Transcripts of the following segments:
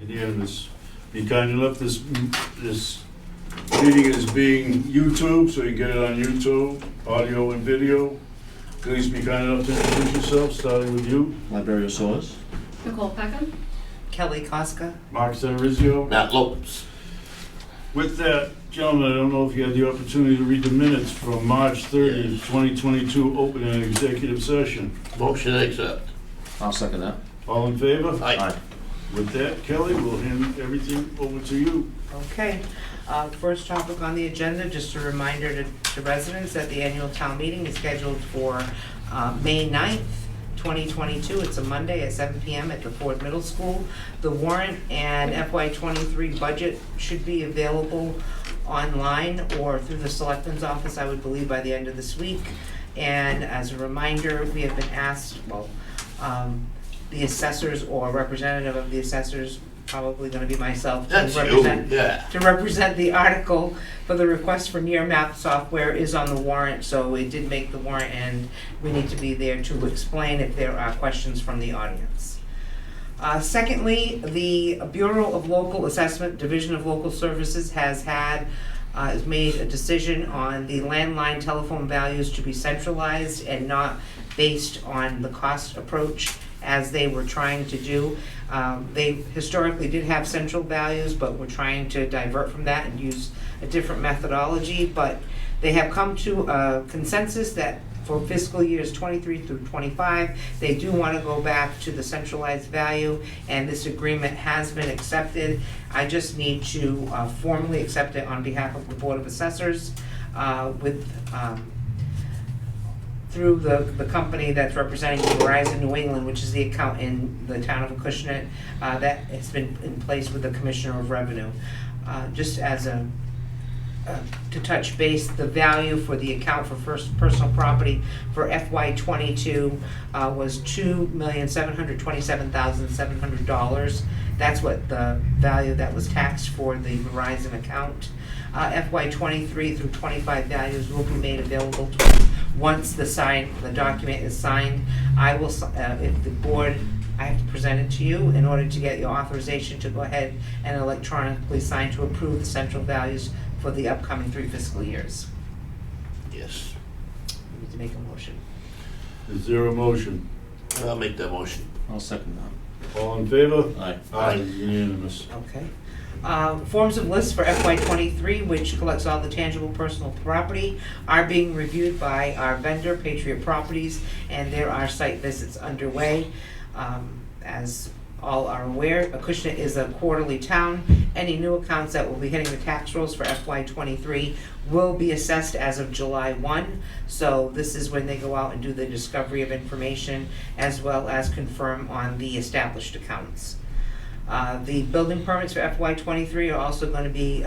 Unanimous. Be kind enough, this meeting is being YouTube, so you get it on YouTube, audio and video. Please be kind enough to introduce yourself, starting with you. Library of Source. Nicole Peckham. Kelly Koska. Mark Centerizio. Matt Lopes. With that, gentlemen, I don't know if you had the opportunity to read the minutes from March 30th, 2022, open and executive session. Motion to accept. I'll second that. All in favor? Aye. With that, Kelly, we'll hand everything over to you. Okay. First topic on the agenda, just a reminder to residents that the annual town meeting is scheduled for May 9th, 2022. It's a Monday at 7 p.m. at the Ford Middle School. The warrant and FY23 budget should be available online or through the Selectman's office, I would believe, by the end of this week. And as a reminder, we have been asked, the assessors or representative of the assessors, probably going to be myself, That's to represent the article for the request for near map software is on the warrant, so it did make the warrant, and we need to be there to explain if there are questions from the audience. Secondly, the Bureau of Local Assessment, Division of Local Services has made a decision on the landline telephone values to be centralized and not based on the cost approach as they were trying to do. They historically did have central values, but we're trying to divert from that and use a different methodology. But they have come to a consensus that for fiscal years 23 through 25, they do want to go back to the centralized value, and this agreement has been accepted. I just need to formally accept it on behalf of the Board of Assessors through the company that's representing Verizon New England, which is the account in the town of Acushnet, that has been in place with the Commissioner of Revenue. Just as to touch base, the value for the account for personal property for FY22 was $2,727,700. That's what the value that was taxed for the Verizon account. FY23 through 25 values will be made available to us once the document is signed. I will, if the board, I have to present it to you in order to get your authorization to go ahead and electronically sign to approve the central values for the upcoming 3 fiscal years. Yes. We need to make a motion. Is there a motion? I'll make that motion. I'll second that. All in favor? Aye. Aye, unanimous. Okay. Forms of lists for FY23, which collects all the tangible personal property, are being reviewed by our vendor, Patriot Properties, and there are site visits underway. As all are aware, Acushnet is a quarterly town. Any new accounts that will be hitting the tax rolls for FY23 will be assessed as of July 1. So this is when they go out and do the discovery of information as well as confirm on the established accounts. The building permits for FY23 are also going to be,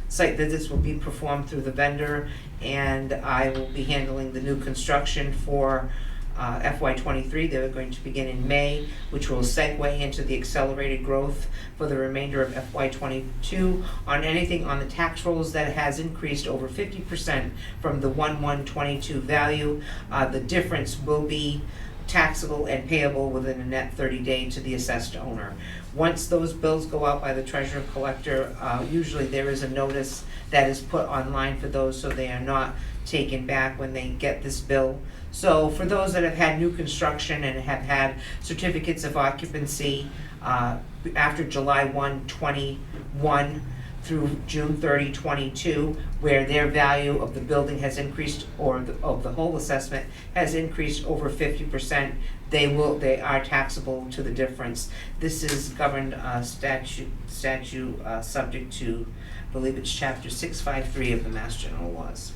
site visits will be performed through the vendor, and I will be handling the new construction for FY23. They're going to begin in May, which will segue into the accelerated growth for the remainder of FY22 on anything on the tax rolls that has increased over 50% from the 1/1/22 value. The difference will be taxable and payable within a net 30 day to the assessed owner. Once those bills go out by the treasurer collector, usually there is a notice that is put online for those, so they are not taken back when they get this bill. So for those that have had new construction and have had certificates of occupancy after July 1, 21 through June 30, 22, where their value of the building has increased, or of the whole assessment has increased over 50%, they are taxable to the difference. This is governed statute subject to, I believe it's chapter 653 of the Mass General Laws.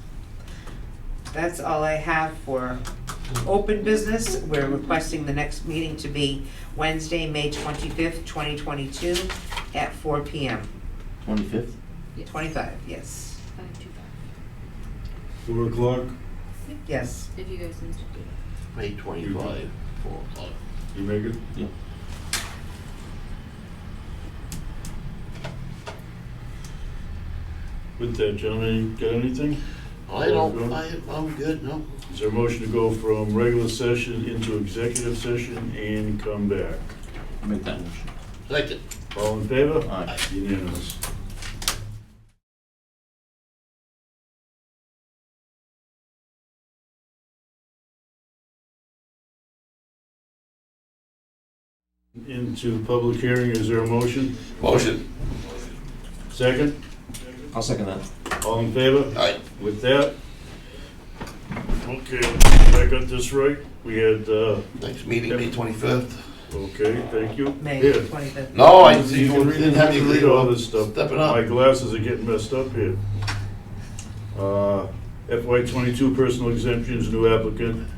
That's all I have for open business. We're requesting the next meeting to be Wednesday, May 25th, 2022 at 4 p.m. 25th? 25, yes. 525. 4 o'clock, Yes. If you guys need to do it. May 25, 4 o'clock. you make it? Yeah. With that, gentlemen, got anything? I'm good, no? Is there a motion to go from regular session into executive session and come back? Make that motion. Second. All in favor? Aye. Unanimous. Into public hearing, is there a motion? Motion. Second? I'll second that. All in favor? Aye. With that, okay, I got this right. We had, Next meeting, May 25th. okay, thank you. May Here. 25th. No, I You can read, didn't have read all this stuff. Stepping My up. glasses are getting messed up here. FY '22 personal exemptions, new applicant,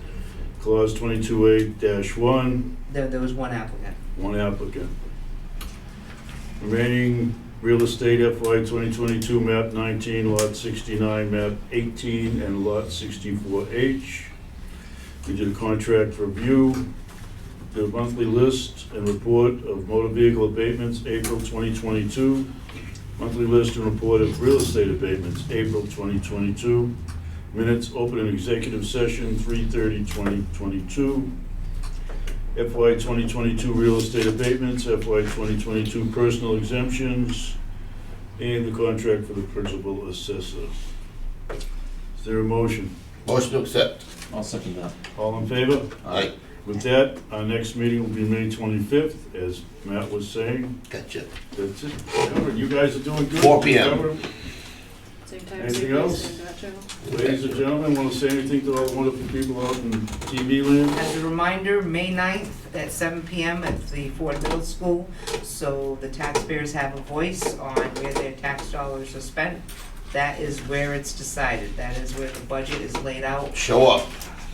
clause 22A-1, There was one applicant. one applicant. Remaining real estate FY 2022, map 19, lot 69, map 18, and lot 64H. We did a contract review, the monthly list and report of motor vehicle abatements, April 2022. Monthly list and report of real estate abatements, April 2022. Minutes, open and executive session, 3/30/2022. FY 2022 real estate abatements, FY 2022 personal exemptions, and the contract for the principal assessor. Is there a motion? Motion to accept. I'll second that. All in favor? Aye. With that, our next meeting will be May 25th, as Matt was saying. Gotcha. That's it. Cameron, you guys are doing good. 4 p.m. Cameron, Same time, Anything same place, else? same batch channel. ladies and gentlemen, want to say anything to all the wonderful people out in TV land? As a reminder, May 9th at 7 PM at the Ford Middle School, so the taxpayers have a voice on where their tax dollars are spent. That is where it's decided, that is where the budget is laid out, Show up.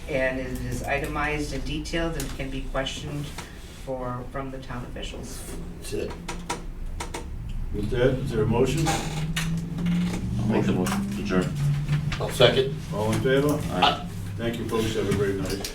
and it is itemized and detailed and can be questioned from the town officials. That's it. With that, is there a motion? I'll make the motion. Adjourn. I'll second. All in favor? Aye. Thank you, folks. Have a great night.